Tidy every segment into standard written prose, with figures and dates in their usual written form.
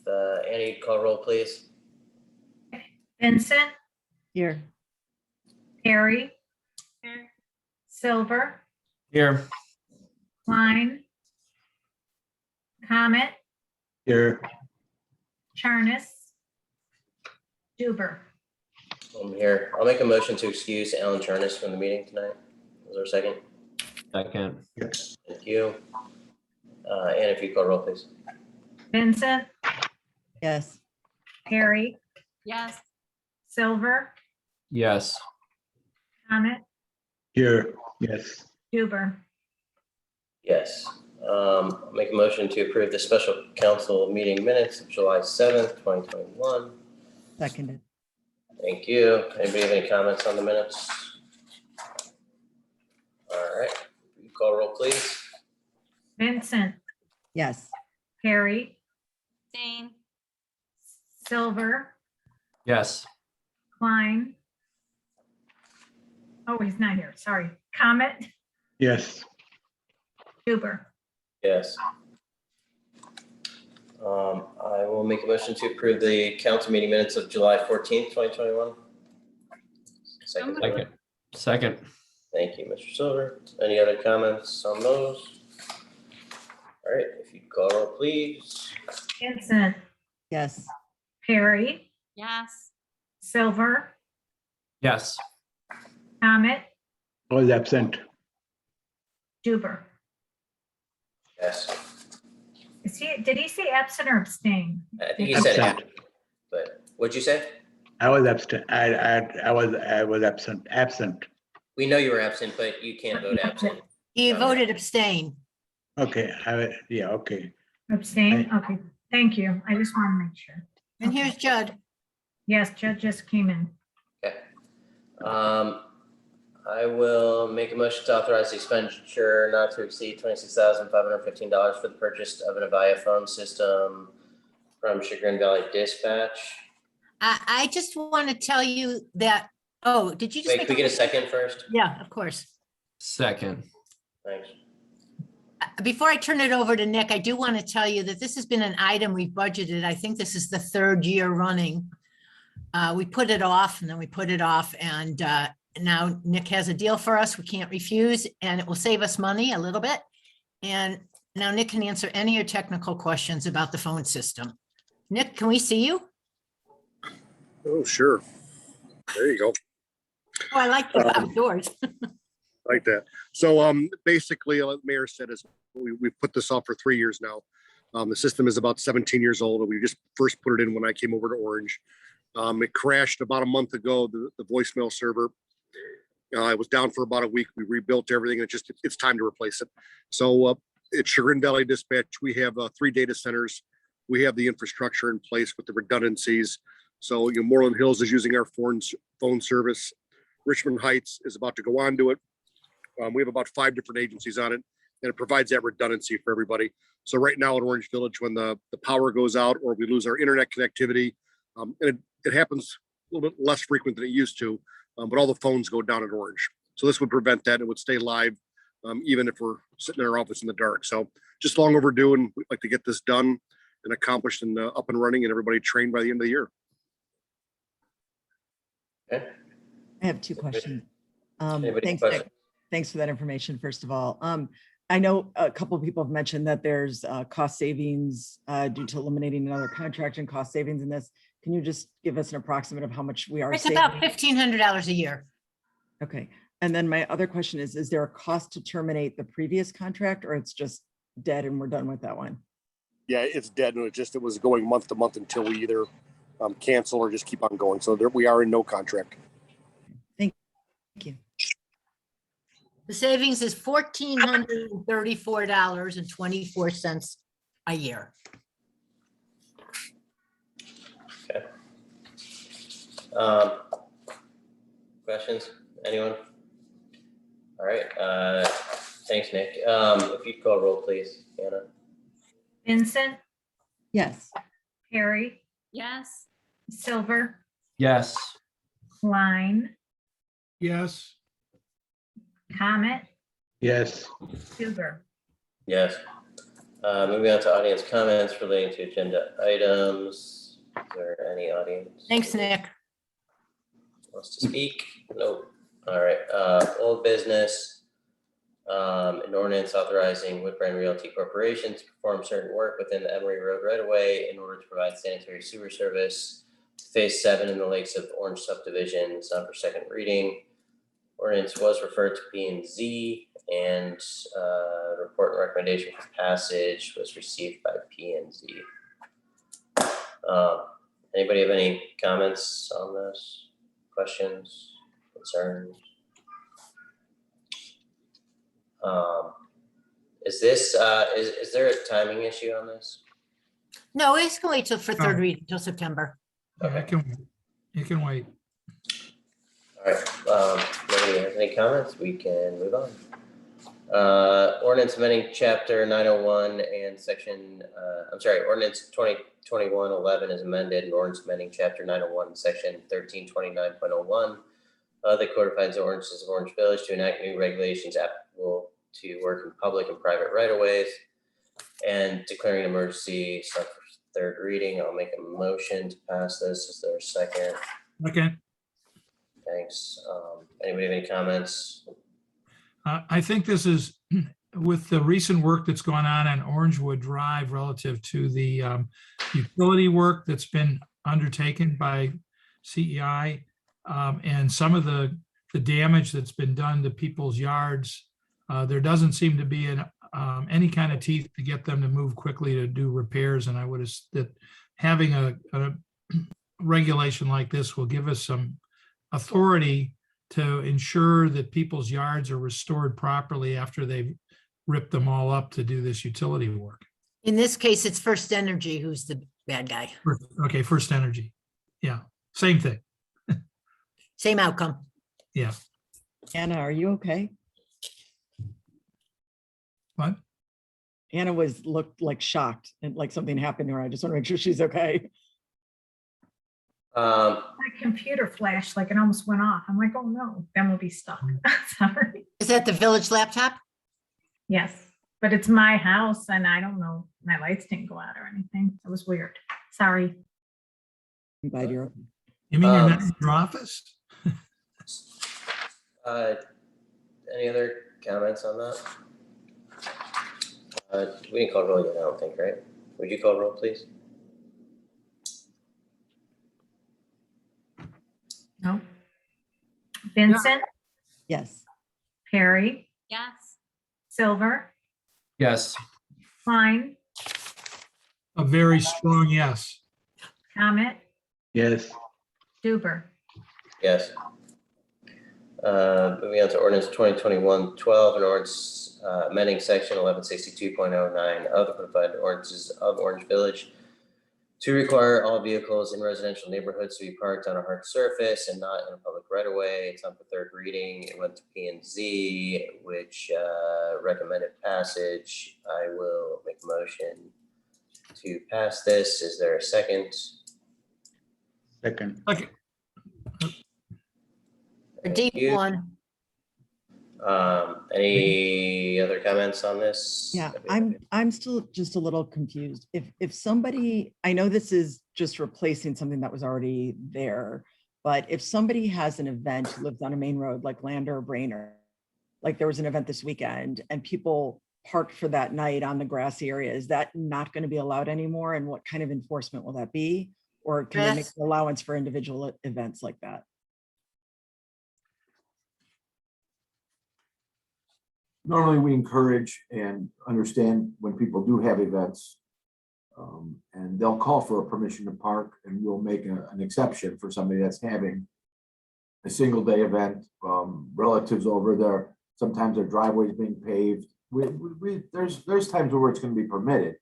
Annie, call roll, please. Vincent, Here. Perry, Silver, Here. Klein, Comet, Here. Charnis, Duber. I'm here. I'll make a motion to excuse Alan Charnas from the meeting tonight. Is there a second? Second. Thank you. Annie, if you call roll, please. Vincent, Yes. Perry, Yes. Silver, Yes. Comet, Here, yes. Duber. Yes. I'll make a motion to approve the special council meeting minutes of July 7th, 2021. Seconded. Thank you. Anybody have any comments on the minutes? All right. You call roll, please. Vincent, Yes. Perry, Abstain. Silver, Yes. Klein. Oh, he's not here. Sorry. Comet, Yes. Duber. Yes. I will make a motion to approve the council meeting minutes of July 14th, 2021. Second. Second. Second. Thank you, Mr. Silver. Any other comments on those? All right, if you call roll, please. Vincent, Yes. Perry, Yes. Silver, Yes. Comet, I was absent. Duber. Yes. Did he say absent or abstain? I think you said Absent. it, but what'd you say? I was absent. I was absent. We know you were absent, but you can't vote absent. He voted abstain. Okay, yeah, okay. Abstain? Okay, thank you. I just want to make sure. And here's Judd. Yes, Judd just came in. Okay. I will make a motion to authorize the expenditure not to exceed $26,515 for the purchase of an Avaya phone system from Chagrin Valley Dispatch. I just want to tell you that, oh, did you just Wait, make? can we get a second first? Yeah, of course. Second. Thanks. Before I turn it over to Nick, I do want to tell you that this has been an item we've budgeted. I think this is the third year running. We put it off and then we put it off, and now Nick has a deal for us we can't refuse, and it will save us money a little bit. And now Nick can answer any of your technical questions about the phone system. Nick, can we see you? Oh, sure. There you go. Oh, I like the outdoors. Like that. So basically, like the mayor said, is we've put this off for 3 years now. The system is about 17 years old, and we just first put it in when I came over to Orange. It crashed about a month ago, the voicemail server. It was down for about a week. We rebuilt everything. It's time to replace it. So at Chagrin Valley Dispatch, we have 3 data centers. We have the infrastructure in place with the redundancies. So Moreland Hills is using our phone service. Richmond Heights is about to go on to it. We have about 5 different agencies on it, and it provides that redundancy for everybody. So right now at Orange Village, when the power goes out or we lose our internet connectivity, and it happens a little bit less frequent than it used to, but all the phones go down at Orange. So this would prevent that. It would stay live, even if we're sitting in our office in the dark. So just long overdue, and we'd like to get this done and accomplished and up and running and everybody trained by the end of the year. Okay. I have 2 questions. Anybody Thanks, question? Nick. Thanks for that information, first of all. I know a couple of people have mentioned that there's cost savings due to eliminating another contract and cost savings in this. Can you just give us an approximate of how much we are It's saving? about $1,500 a year. Okay. And then my other question is there a cost to terminate the previous contract, or it's just dead and we're done with that one? Yeah, it's dead, and it was going month to month until we either cancel or just keep on going. So we are in no contract. Thank you. The savings is $1,434.24 a year. Okay. Questions? Anyone? All right. Thanks, Nick. If you call roll, please, Anna. Vincent, Yes. Perry, Yes. Silver, Yes. Klein, Yes. Comet, Yes. Duber. Yes. Moving on to audience comments relating to agenda items. Is there any audience? Thanks, Nick. Wants to speak? Nope. All right, old business. An ordinance authorizing Woodbrand Realty Corporation to perform certain work within the Emery Road right of way in order to provide sanitary sewer service to Phase 7 in the Lakes of Orange subdivision. It's on for second reading. Ordinance was referred to P and Z, and report and recommendation for passage was received by P and Z. Anybody have any comments on this? Questions, concerns? Is this, is there a timing issue on this? No, it's going to wait till for third No. reading till September. Yeah, you can wait. All right, nobody has any comments, we can move on. Ordinance amending chapter 901 and section, ordinance 2021-11 is amended, and ordinance amending chapter 901, section 1329.01 that codifies the ordinances of Orange Village to enact new regulations applicable to work in public and private right of ways and declaring an emergency. So for third reading, I'll make a motion to pass this. Is there a second? Okay. Thanks. Anybody have any comments? I think this is with the recent work that's gone on Orangewood Drive relative to the utility work that's been undertaken by CEI and some of the damage that's been done to people's yards. There doesn't seem to be any kind of teeth to get them to move quickly to do repairs. And I would have that having a regulation like this will give us some authority to ensure that people's yards are restored properly after they've ripped them all up to do this utility work. In this case, it's First Energy who's the bad guy. Okay, First Energy. Yeah, same thing. Same outcome. Yeah. Anna, are you okay? What? Anna looked like shocked and like something happened to her. I just want to make sure she's okay. My computer flashed, like it almost went off. I'm like, oh no, then we'll be stuck. Sorry. Is that the village laptop? Yes, but it's my house and I don't know, my lights didn't go out or anything. It was weird. Sorry. I'm glad you're okay. You mean you're not in your office? Any other comments on that? We didn't call roll yet, I don't think, right? Would you call roll, please? No. Vincent, Yes. Perry, Yes. Silver, Yes. Klein, A very strong yes. Comet, Yes, Duber. Yes. Moving on to ordinance 2021-12, an ordinance amending section 1162.09 of the codified ordinances of Orange Village to require all vehicles in residential neighborhoods to be parked on a hard surface and not in a public right of way. It's on for third reading. It went to P and Z, which recommended passage. I will make a motion to pass this. Is there a second? second. Okay. A deep Thank you. one. Any other comments on this? Yeah, I'm still just a little confused. If somebody, I know this is just replacing something that was already there, but if somebody has an event, who lives on a main road like Lander or Brainerd, like there was an event this weekend and people parked for that night on the grassy area, is that not going to be allowed anymore? And what kind of enforcement will that be? Or can they make Yes. an allowance for individual events like that? Normally, we encourage and understand when people do have events. And they'll call for a permission to park and we'll make an exception for somebody that's having a single day event, relatives over there. Sometimes their driveway's being paved. There's times where it's gonna be permitted.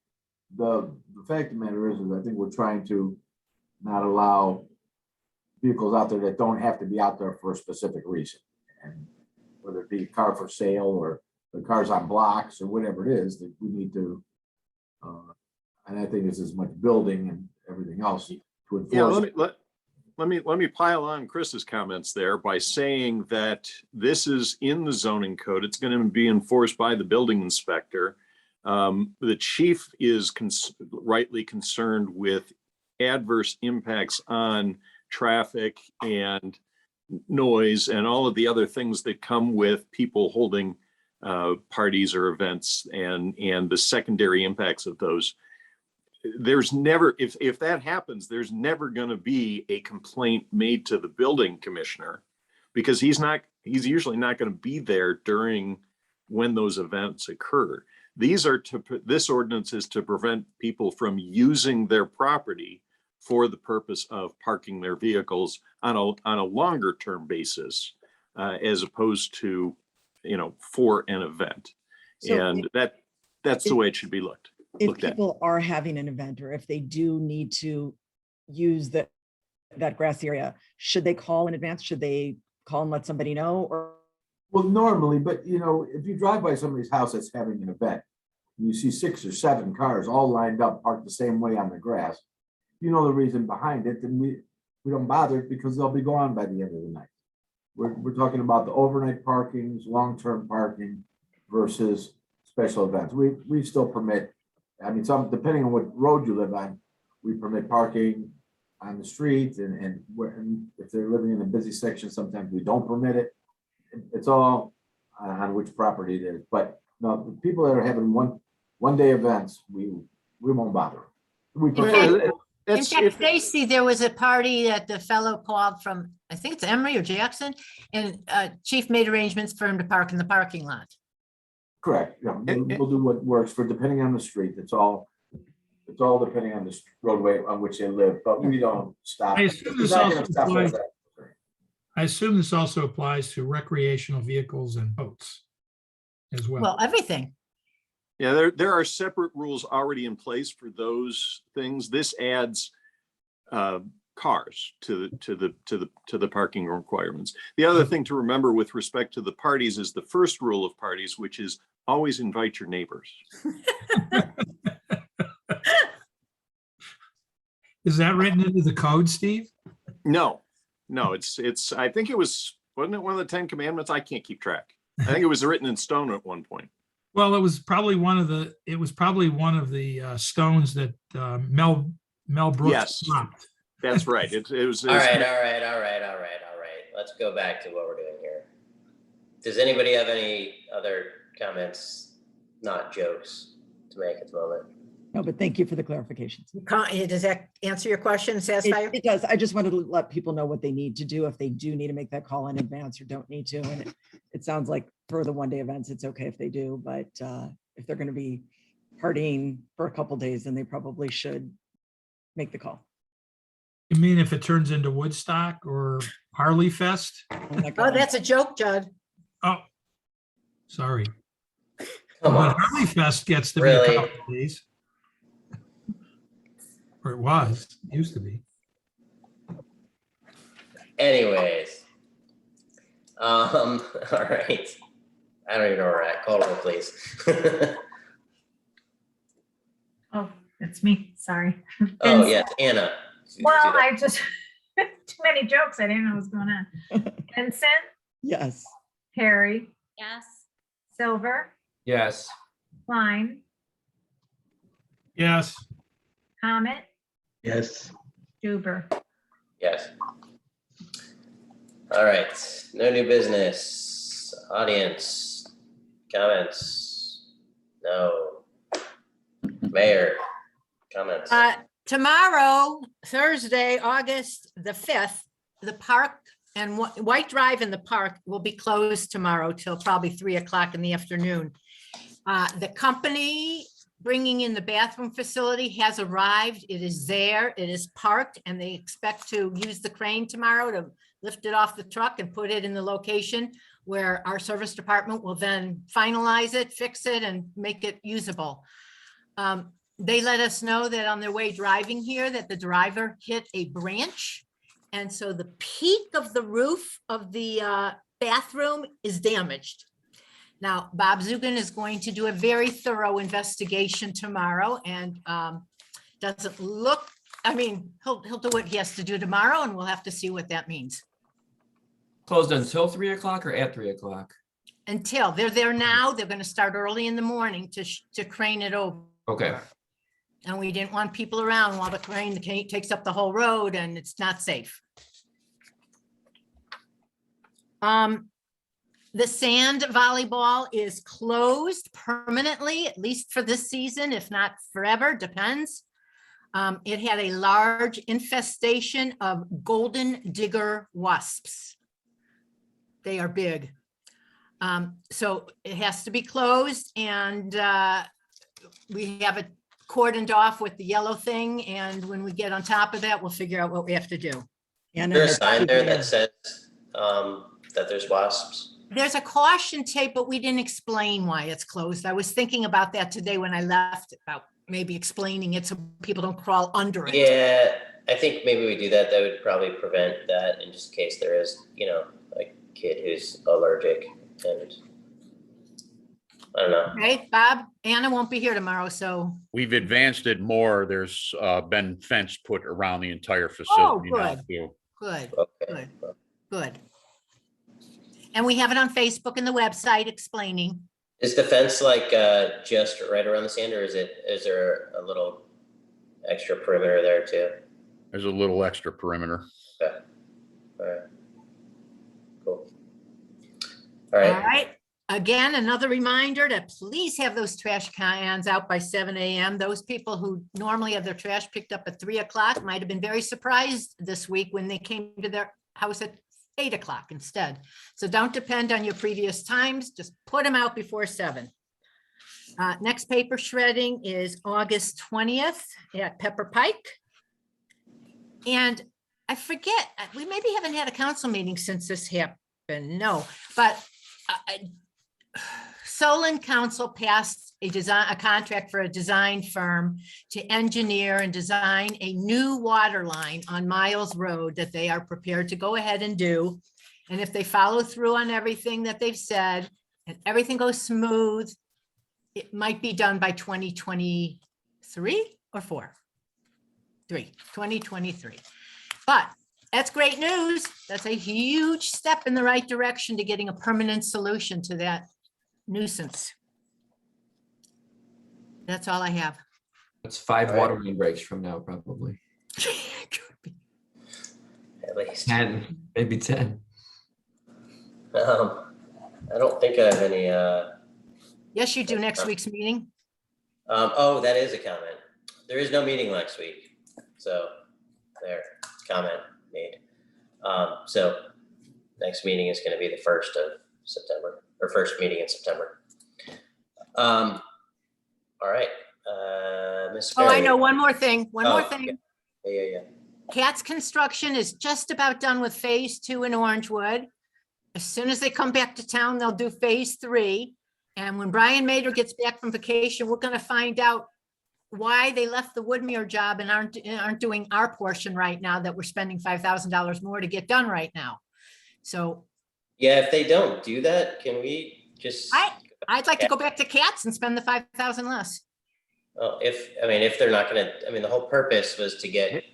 The fact of the matter is I think we're trying to not allow vehicles out there that don't have to be out there for a specific reason. And whether it be a car for sale or the cars on blocks or whatever it is, that we need to, and I think it's as much building and everything else to Yeah, enforce. let me pile on Chris's comments there by saying that this is in the zoning code. It's going to be enforced by the building inspector. The chief is rightly concerned with adverse impacts on traffic and noise and all of the other things that come with people holding parties or events and the secondary impacts of those. There's never, if that happens, there's never going to be a complaint made to the building commissioner, because he's usually not going to be there during when those events occur. This ordinance is to prevent people from using their property for the purpose of parking their vehicles on a longer term basis, as opposed to, for an event. So And that's the way it should be looked If at. people are having an event, or if they do need to use that grass area, should they call in advance? Should they call and let somebody know? Or Well, normally, but if you drive by somebody's house that's having an event, and you see 6 or 7 cars all lined up, parked the same way on the grass, you know the reason behind it, then we don't bother because they'll be gone by the end of the night. We're talking about the overnight parkings, long-term parking versus special events. We still permit, depending on what road you live on, we permit parking on the street, and if they're living in a busy section, sometimes we don't permit it. It's all on which property it is. But no, the people that are having one day events, we won't bother. We prefer. In fact, Stacy, there was a party that the fellow called from, I think it's Emory or Jackson, and chief made arrangements for him to park in the parking lot. Correct. Yeah, we'll do what works for, depending on the street. It's all depending on the roadway on which they live, but we don't stop. I assume It's this not gonna also stop applies- us. I assume this also applies to recreational vehicles and boats as well. Well, everything. Yeah, there are separate rules already in place for those things. This adds cars to the parking requirements. The other thing to remember with respect to the parties is the first rule of parties, which is always invite your neighbors. Is that written into the code, Steve? No, it's, I think wasn't it one of the 10 commandments? I can't keep track. I think it was written in stone at one point. Well, it was probably one of the stones that Mel Brooks Yes. dropped. That's right. It was. All right. Let's go back to what we're doing here. Does anybody have any other comments, not jokes, to make at the moment? no, but thank you for the clarifications. Does that answer your question, satisfy you? It does. I just wanted to let people know what they need to do if they do need to make that call in advance or don't need to. And it sounds like for the one-day events, it's okay if they do, but if they're going to be partying for a couple days, then they probably should make the call. You mean if it turns into Woodstock or Harley Fest? Oh, that's a joke, Judd. Oh, sorry. Come But on. Harley Fest gets to Really? be a couple of days. Or it used to be. Anyways. All right. I don't even know where we're at. Call roll, please. Oh, it's me. Sorry. Oh, Vincent. yes, Anna. Well, I just, too many jokes. I didn't know what was going on. Vincent, Yes. Harry, Yes. Silver, Yes. Klein, Yes. Comet, Yes. Duber. Yes. All right, no new business. Audience, comments? No. Mayor, comments? Tomorrow, Thursday, August the 5th, the park and White Drive in the park will be closed tomorrow till probably 3 o'clock in the afternoon. The company bringing in the bathroom facility has arrived. It is there. It is parked, and they expect to use the crane tomorrow to lift it off the truck and put it in the location where our service department will then finalize it, fix it, and make it usable. They let us know that on their way driving here, that the driver hit a branch. And so the peak of the roof of the bathroom is damaged. Now, Bob Zugan is going to do a very thorough investigation tomorrow, and doesn't look, he'll do what he has to do tomorrow, and we'll have to see what that means. Closed until 3 o'clock or at 3 o'clock? until they're there now. They're going to start early in the morning to crane it over. Okay. And we didn't want people around while the crane takes up the whole road and it's not safe. The sand volleyball is closed permanently, at least for this season, if not forever, depends. It had a large infestation of golden digger wasps. They are big. So it has to be closed, and we have it cordoned off with the yellow thing. And when we get on top of that, we'll figure out what we have to do. And Is there a sign there that says that there's wasps? There's a caution tape, but we didn't explain why it's closed. I was thinking about that today when I left, about maybe explaining it so people don't crawl under it. Yeah, I think maybe we do that. That would probably prevent that in just case there is, a kid who's allergic, and I don't know. Okay, Bob, Anna won't be here tomorrow, so. We've advanced it more. There's been fence put around the entire facility now good. too. Good, Okay. good. And we have it on Facebook and the website explaining. Is the fence just right around the sand, or is there a little extra perimeter there too? There's a little extra perimeter. Okay. All right. Cool. All All right. right. Again, another reminder to please have those trash cans out by 7 a.m. Those people who normally have their trash picked up at 3 o'clock might have been very surprised this week when they came to their house at 8 o'clock instead. So don't depend on your previous times. Just put them out before 7. Next paper shredding is August 20th at Pepper Pike. And I forget, we maybe haven't had a council meeting since this happened. No, but Solon Council passed a contract for a design firm to engineer and design a new water line on Miles Road that they are prepared to go ahead and do. And if they follow through on everything that they've said and everything goes smooth, it might be done by 2023 or 2023. But that's great news. That's a huge step in the right direction to getting a permanent solution to that nuisance. That's all I have. That's 5 All right. water main breaks from now, probably. At least. 10, maybe 10. I don't think I have any. Yes, you do next week's meeting. Oh, that is a comment. There is no meeting next week, so there, comment made. So next meeting is going to be the 1st of September, or first meeting in September. All right, Ms. Oh, I Perry. know, one more thing, Oh, thing. Yeah. Cat's construction is just about done with phase 2 in Orangewood. As soon as they come back to town, they'll do phase 3. And when Brian Mader gets back from vacation, we're gonna find out why they left the Woodmere job and aren't doing our portion right now that we're spending $5,000 more to get done right now. So Yeah, if they don't do that, can we just? I'd like to go back to Cat's and spend the 5,000 less. Oh, if they're not gonna, the whole purpose was to get.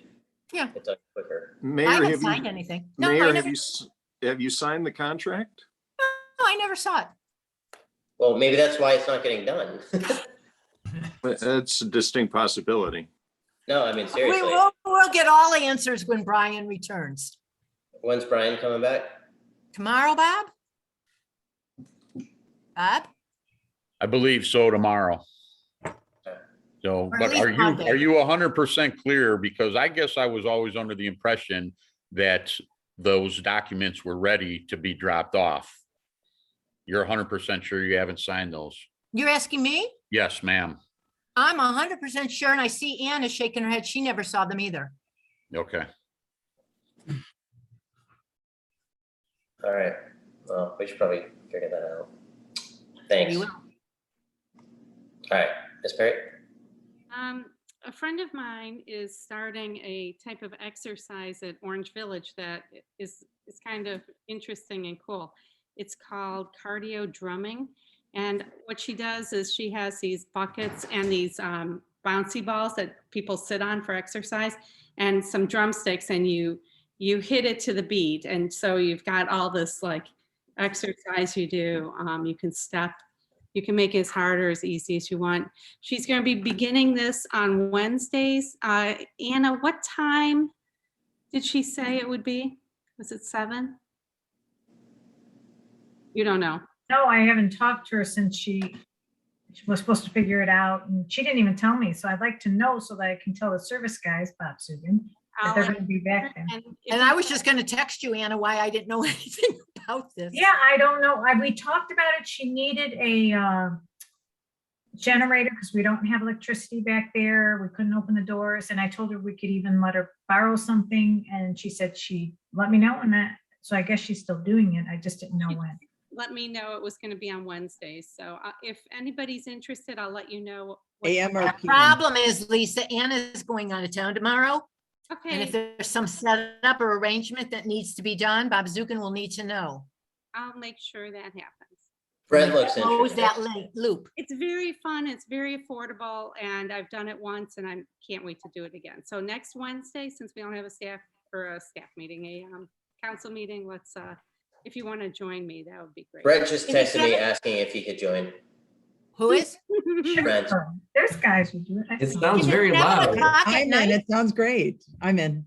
Yeah. It done quicker. Mayor, I haven't have signed you, anything. No, Mayor, I have never, you, have you signed the contract? no, I never saw it. Well, maybe that's why it's not getting done. That's a distinct possibility. No, seriously. We'll get all answers when Brian returns. When's Brian coming back? Tomorrow, Bob? Bob? I believe so tomorrow. So, Or at but least Monday. are you 100% clear? Because I guess I was always under the impression that those documents were ready to be dropped off. You're 100% sure you haven't signed those? You're asking me? Yes, ma'am. I'm 100% sure, and I see Anna shaking her head. She never saw them either. Okay. All right. Well, we should probably figure that out. Thanks. We All will. right, Ms. Perry? A friend of mine is starting a type of exercise at Orange Village that is kind of interesting and cool. It's called cardio drumming. And what she does is she has these buckets and these bouncy balls that people sit on for exercise and some drumsticks, and you hit it to the beat. And so you've got all this exercise you do. You can step, you can make it as hard or as easy as you want. She's going to be beginning this on Wednesdays. Anna, what time did she say it would be? Was it 7? You don't know. No, I haven't talked to her since she was supposed to figure it out, and she didn't even tell me. So I'd like to know so that I can tell the service guys, Bob Sugan, that they're I'll- going to be back then. And I was just gonna text you, Anna, why I didn't know anything about this. Yeah, I don't know. We talked about it. She needed a generator because we don't have electricity back there. We couldn't open the doors, and I told her we could even let her borrow something, and she said she'd let me know. And that, so I guess she's still doing it. I just didn't know when. Let me know it was going to be on Wednesdays. So if anybody's interested, I'll let you know. what AM or time. PM? Problem is, Lisa, Anna is going out of town tomorrow. And if Okay, there's some setup or arrangement that needs to be done, Bob Zukin will need to know. I'll make sure that happens. Brett looks Close interested. that loop. It's very fun. It's very affordable, and I've done it once, and I can't wait to do it again. So next Wednesday, since we don't have a staff meeting, a council meeting, let's if you want to join me, that would be great. Brett just Is it texted me 7? asking if he could join. Who is? Brent. There's guys who do it. I It don't know. sounds Is it very 7 loud. o'clock at I'm in. night? It sounds great. I'm in.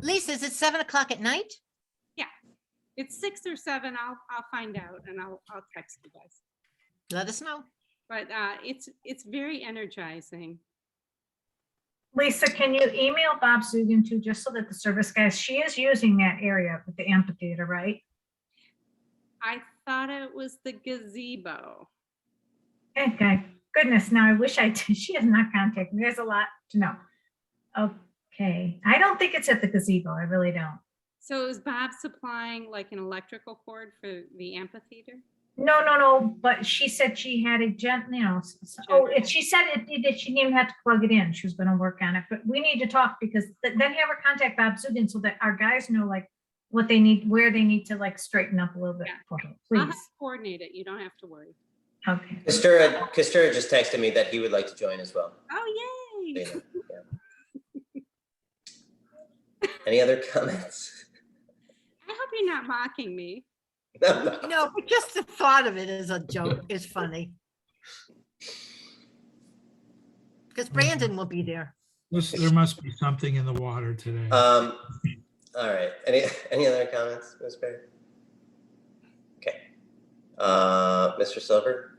Lisa, is it 7 o'clock at night? It's 6 or 7. I'll find out, and I'll text you guys. Let us know. But it's very energizing. Lisa, can you email Bob Sugan too, just so that the service guys, she is using that area with the amphitheater, right? I thought it was the gazebo. Okay, goodness, now I wish I did. She has not contacted me. There's a lot to know. Okay, I don't think it's at the gazebo. I really don't. So is Bob supplying like an electrical cord for the amphitheater? No, but she said she had a she said that she didn't even have to plug it in. She was gonna work on it, but we need to talk because then have her contact Bob Sugan so that our guys know like what they need, where they need to like straighten up a little bit. Yeah. For her, I'll please. have to coordinate it. You don't have to worry. Okay. Kastura just texted me that he would like to join as well. Oh, yay. So, yeah. Any other comments? I hope you're not mocking me. No, but just the thought of it as a joke is funny. Because Brandon will be there. There must be something in the water today. All right. Any other comments, Ms. Perry? Okay. Mr. Silver?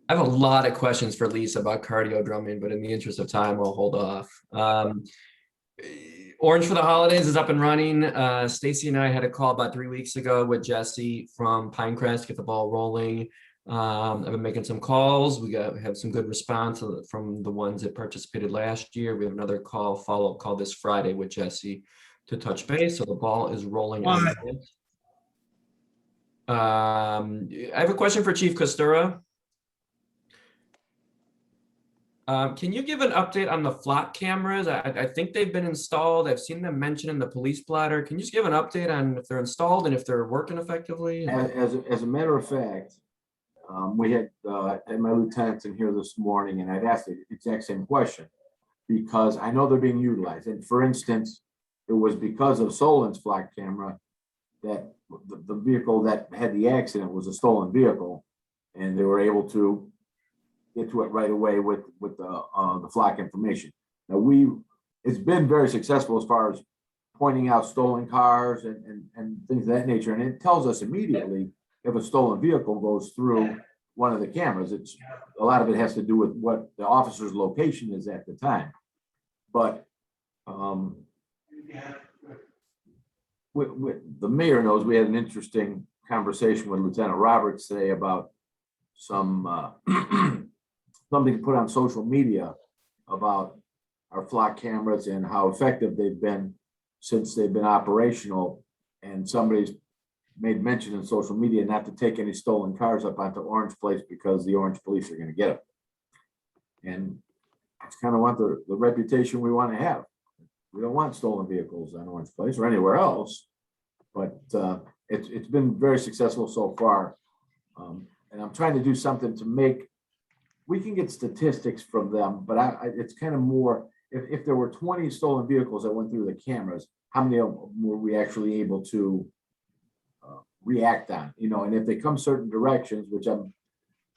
I have a lot of questions for Lisa about cardio drumming, but in the interest of time, I'll hold off. Orange for the Holidays is up and running. Stacy and I had a call about 3 weeks ago with Jesse from Pinecrest to get the ball rolling. I've been making some calls. We have some good response from the ones that participated last year. We have another follow-up call this Friday with Jesse to touch base. So the ball is rolling. On it. I have a question for Chief Kostura. Can you give an update on the flock cameras? I think they've been installed. I've seen them mentioned in the police blotter. Can you just give an update on if they're installed and if they're working effectively? As a matter of fact, we had my lieutenants in here this morning, and I'd asked the exact same question because I know they're being utilized. And for instance, it was because of Solon's flock camera that the vehicle that had the accident was a stolen vehicle, and they were able to get to it right away with the flock information. Now it's been very successful as far as pointing out stolen cars and things of that nature. And it tells us immediately if a stolen vehicle goes through one of the cameras. It's a lot of it has to do with what the officer's location is at the time. But the mayor knows we had an interesting conversation with Lieutenant Roberts today about some something put on social media about our flock cameras and how effective they've been since they've been operational. And somebody's made mention in social media not to take any stolen cars up onto Orange Place because the Orange Police are going to get them. And it's kind of what the reputation we want to have. We don't want stolen vehicles on Orange Place or anywhere else, but it's been very successful so far. And I'm trying to do something to make, we can get statistics from them, but it's kind of more, if there were 20 stolen vehicles that went through the cameras, how many of them were we actually able to react on, and if they come certain directions, which I'm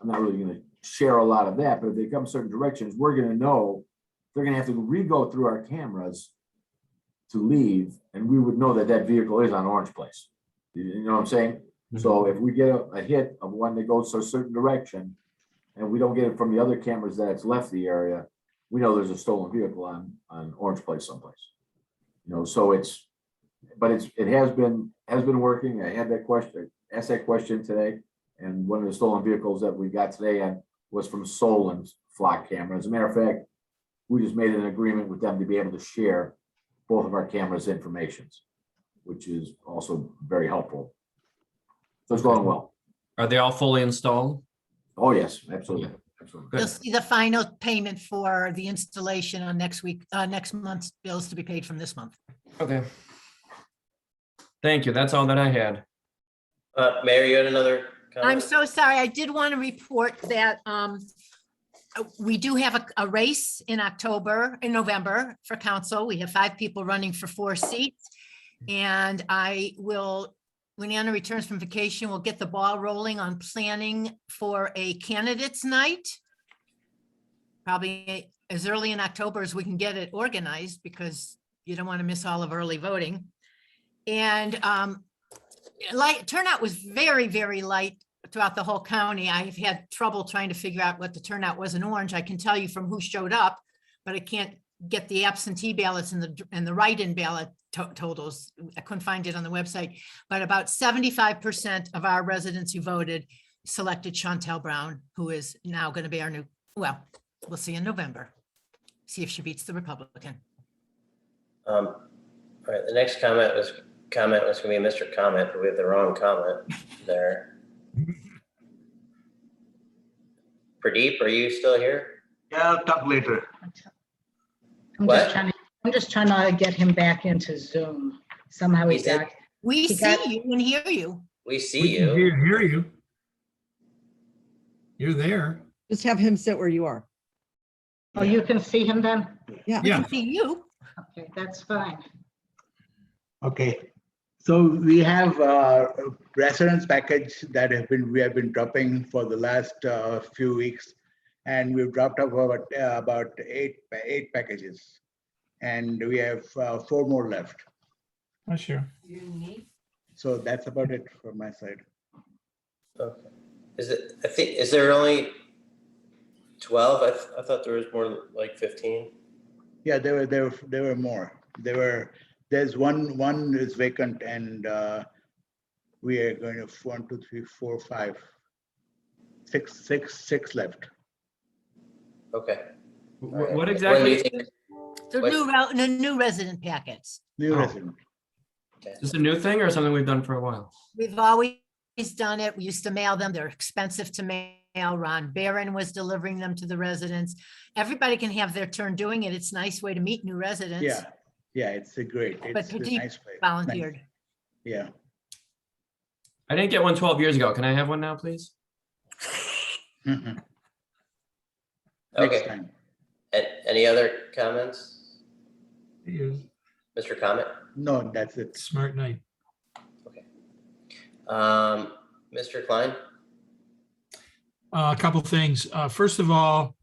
not really gonna share a lot of that, but if they come certain directions, we're gonna know they're gonna have to re-go through our cameras to leave, and we would know that that vehicle is on Orange Place. You know what I'm saying? So if we get a hit of one that goes a certain direction and we don't get it from the other cameras that it's left the area, we know there's a stolen vehicle on Orange Place someplace. So it has been working. I had that question, asked that question today. And one of the stolen vehicles that we got today was from Solon's flock camera. As a matter of fact, we just made an agreement with them to be able to share both of our cameras' informations, which is also very helpful. So it's going well. Are they all fully installed? Oh, yes, absolutely. Absolutely. You'll see the final payment for the installation on next month's bills to be paid from this month. Okay. Thank you. That's all that I had. Mayor, you had another I'm comment? so sorry. I did want to report that we do have a race in November for council. We have 5 people running for 4 seats. And when Anna returns from vacation, we'll get the ball rolling on planning for a candidates night. Probably as early in October as we can get it organized, because you don't want to miss all of early voting. And turnout was very, very light throughout the whole county. I've had trouble trying to figure out what the turnout was in Orange. I can tell you from who showed up, but I can't get the absentee ballots and the write-in ballot totals. I couldn't find it on the website, but about 75% of our residents who voted selected Chantel Brown, who is now going to be our new, well, we'll see in November. See if she beats the Republican. All right, the next comment was going to be Mr. Comment, but we have the wrong comment there. Pradeep, are you still here? Yeah, I'll talk later. What? I'm just trying to get him back into Zoom. Somehow He he's said- back. We He see got- you and hear you. We see We can you. hear you. You're there. Just have him sit where you are. Oh, you can see him then? Yeah. We Yeah. can see you. Okay, that's fine. Okay, so we have a residence package that we have been dropping for the last few weeks, and we've dropped off about eight packages, and we have 4 more left. Oh, sure. So that's about it from my side. Okay. Is there only 12? I thought there was more like 15. Yeah, there were more. There's one is vacant, and we are going to 1, 2, 3, 4, 5, 6 left. Okay. What When do exactly? you think? The new resident packets. New Oh. resident. Is this a new thing or something we've done for a while? We've always done it. We used to mail them. They're expensive to mail. Ron Barron was delivering them to the residents. Everybody can have their turn doing it. It's a nice way to meet new residents. Yeah, it's a great. But It's a Pradeep nice place. volunteered. Nice. Yeah. I didn't get one 12 years ago. Can I have one now, please? Mhm. Okay. Next time. Any other comments? He is. Mr. Comment? No, that's it. Smart night. Mr. Klein? A couple things. First of all,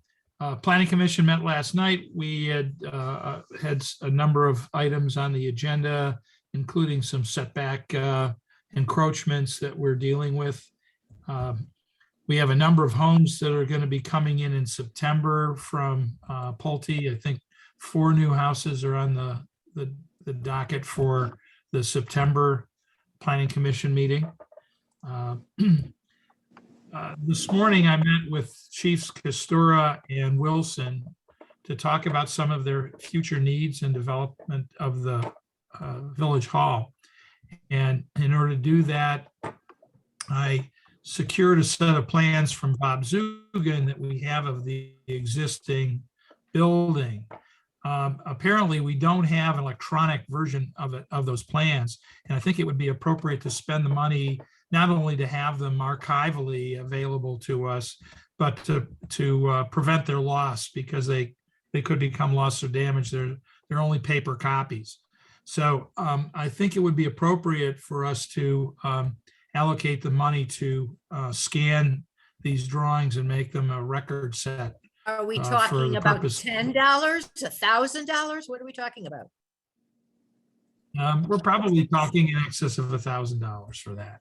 Planning Commission met last night. We had a number of items on the agenda, including some setback encroachments that we're dealing with. We have a number of homes that are going to be coming in September from Pulte. I think 4 new houses are on the docket for the September Planning Commission meeting. This morning, I met with Chiefs Costura and Wilson to talk about some of their future needs and development of the Village Hall. And in order to do that, I secured a set of plans from Bob Zugan that we have of the existing building. Apparently, we don't have an electronic version of those plans. And I think it would be appropriate to spend the money not only to have them archivally available to us, but to prevent their loss, because they could become lost or damaged. They're only paper copies. So I think it would be appropriate for us to allocate the money to scan these drawings and make them a record set. Are we for talking the about purpose- $10, $1,000? What are we talking about? We're probably talking in excess of $1,000 for that.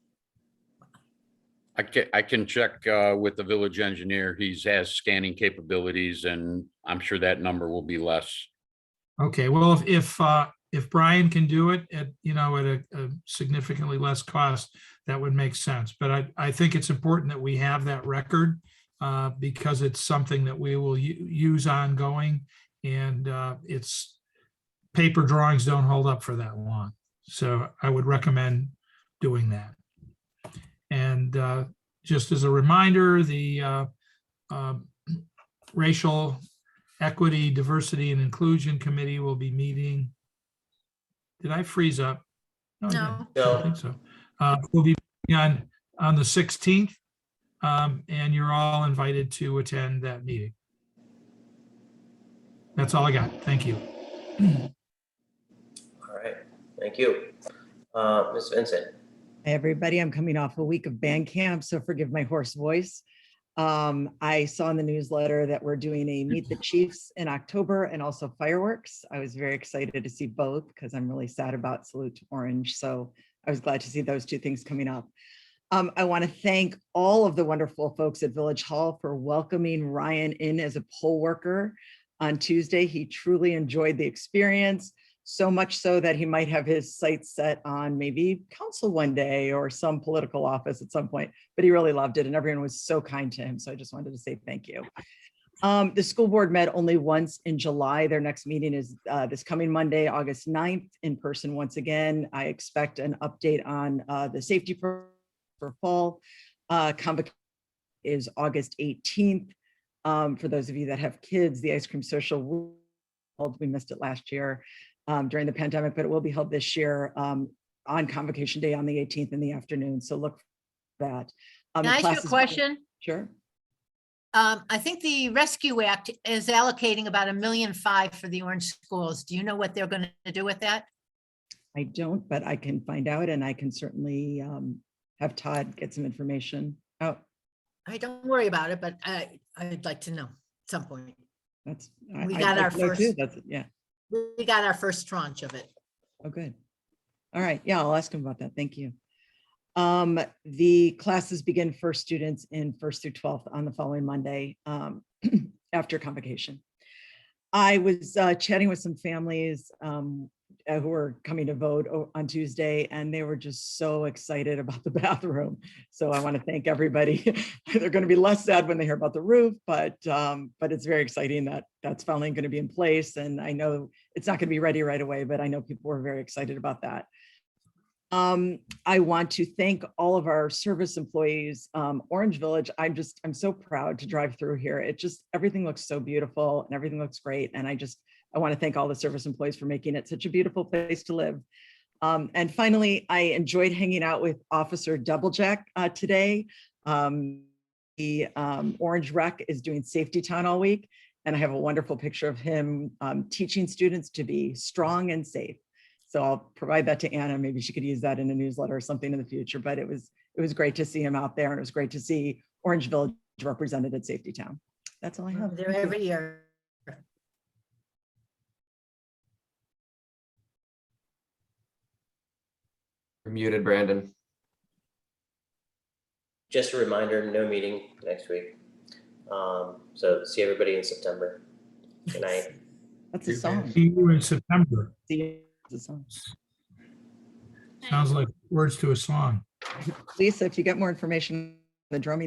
I can check with the village engineer. He has scanning capabilities and I'm sure that number will be less. Okay, well, if Brian can do it at, at a significantly less cost, that would make sense. But I think it's important that we have that record because it's something that we will use ongoing, and it's paper drawings don't hold up for that long. So I would recommend doing that. And just as a reminder, the Racial Equity, Diversity, and Inclusion Committee will be meeting. Did I freeze up? I didn't. No. I don't think so. We'll be meeting on the 16th, and you're all invited to attend that meeting. That's all I got. Thank you. All right, thank you. Ms. Vincent. Hey, everybody, I'm coming off a week of band camp, so forgive my hoarse voice. I saw in the newsletter that we're doing a Meet the Chiefs in October and also fireworks. I was very excited to see both because I'm really sad about Salute to Orange. So I was glad to see those two things coming up. I want to thank all of the wonderful folks at Village Hall for welcoming Ryan in as a poll worker on Tuesday. He truly enjoyed the experience. So much so that he might have his sights set on maybe council one day or some political office at some point, but he really loved it and everyone was so kind to him. So I just wanted to say thank you. The school board met only once in July. Their next meeting is this coming Monday, August 9th, in person once again. I expect an update on the safety program for fall. Convocation is August 18th. For those of you that have kids, the ice cream social, we missed it last year. During the pandemic, but it will be held this year on Convocation Day on the 18th in the afternoon. So look for that. Can I ask you a question? Sure. I think the Rescue Act is allocating about $1.5 million for the Orange schools. Do you know what they're going to do with that? I don't, but I can find out and I can certainly have Todd get some information out. I don't worry about it, but I'd like to know at some point. That's We I'd got like our to know too. first- That's yeah. We got our first tranche of it. Oh, good. All right. Yeah, I'll ask him about that. Thank you. The classes begin for students in 1st through 12th on the following Monday after convocation. I was chatting with some families who were coming to vote on Tuesday, and they were just so excited about the bathroom. So I want to thank everybody. They're going to be less sad when they hear about the roof, but it's very exciting that that's finally going to be in place. And I know it's not going to be ready right away, but I know people were very excited about that. I want to thank all of our service employees. Orange Village, I'm so proud to drive through here. Everything looks so beautiful and everything looks great. And I want to thank all the service employees for making it such a beautiful place to live. And finally, I enjoyed hanging out with Officer Doublejack today. The Orange Rec is doing Safety Town all week. And I have a wonderful picture of him teaching students to be strong and safe. So I'll provide that to Anna. Maybe she could use that in a newsletter or something in the future, but it was great to see him out there and it was great to see Orange Village represented at Safety Town. That's all I have. They're every year. You're muted, Brandon. Just a reminder, no meeting next week. So see everybody in September. Good night. That's a song. See you in September. See you. It's a song. Sounds like words to a song. Lisa, if you get more information on the drumming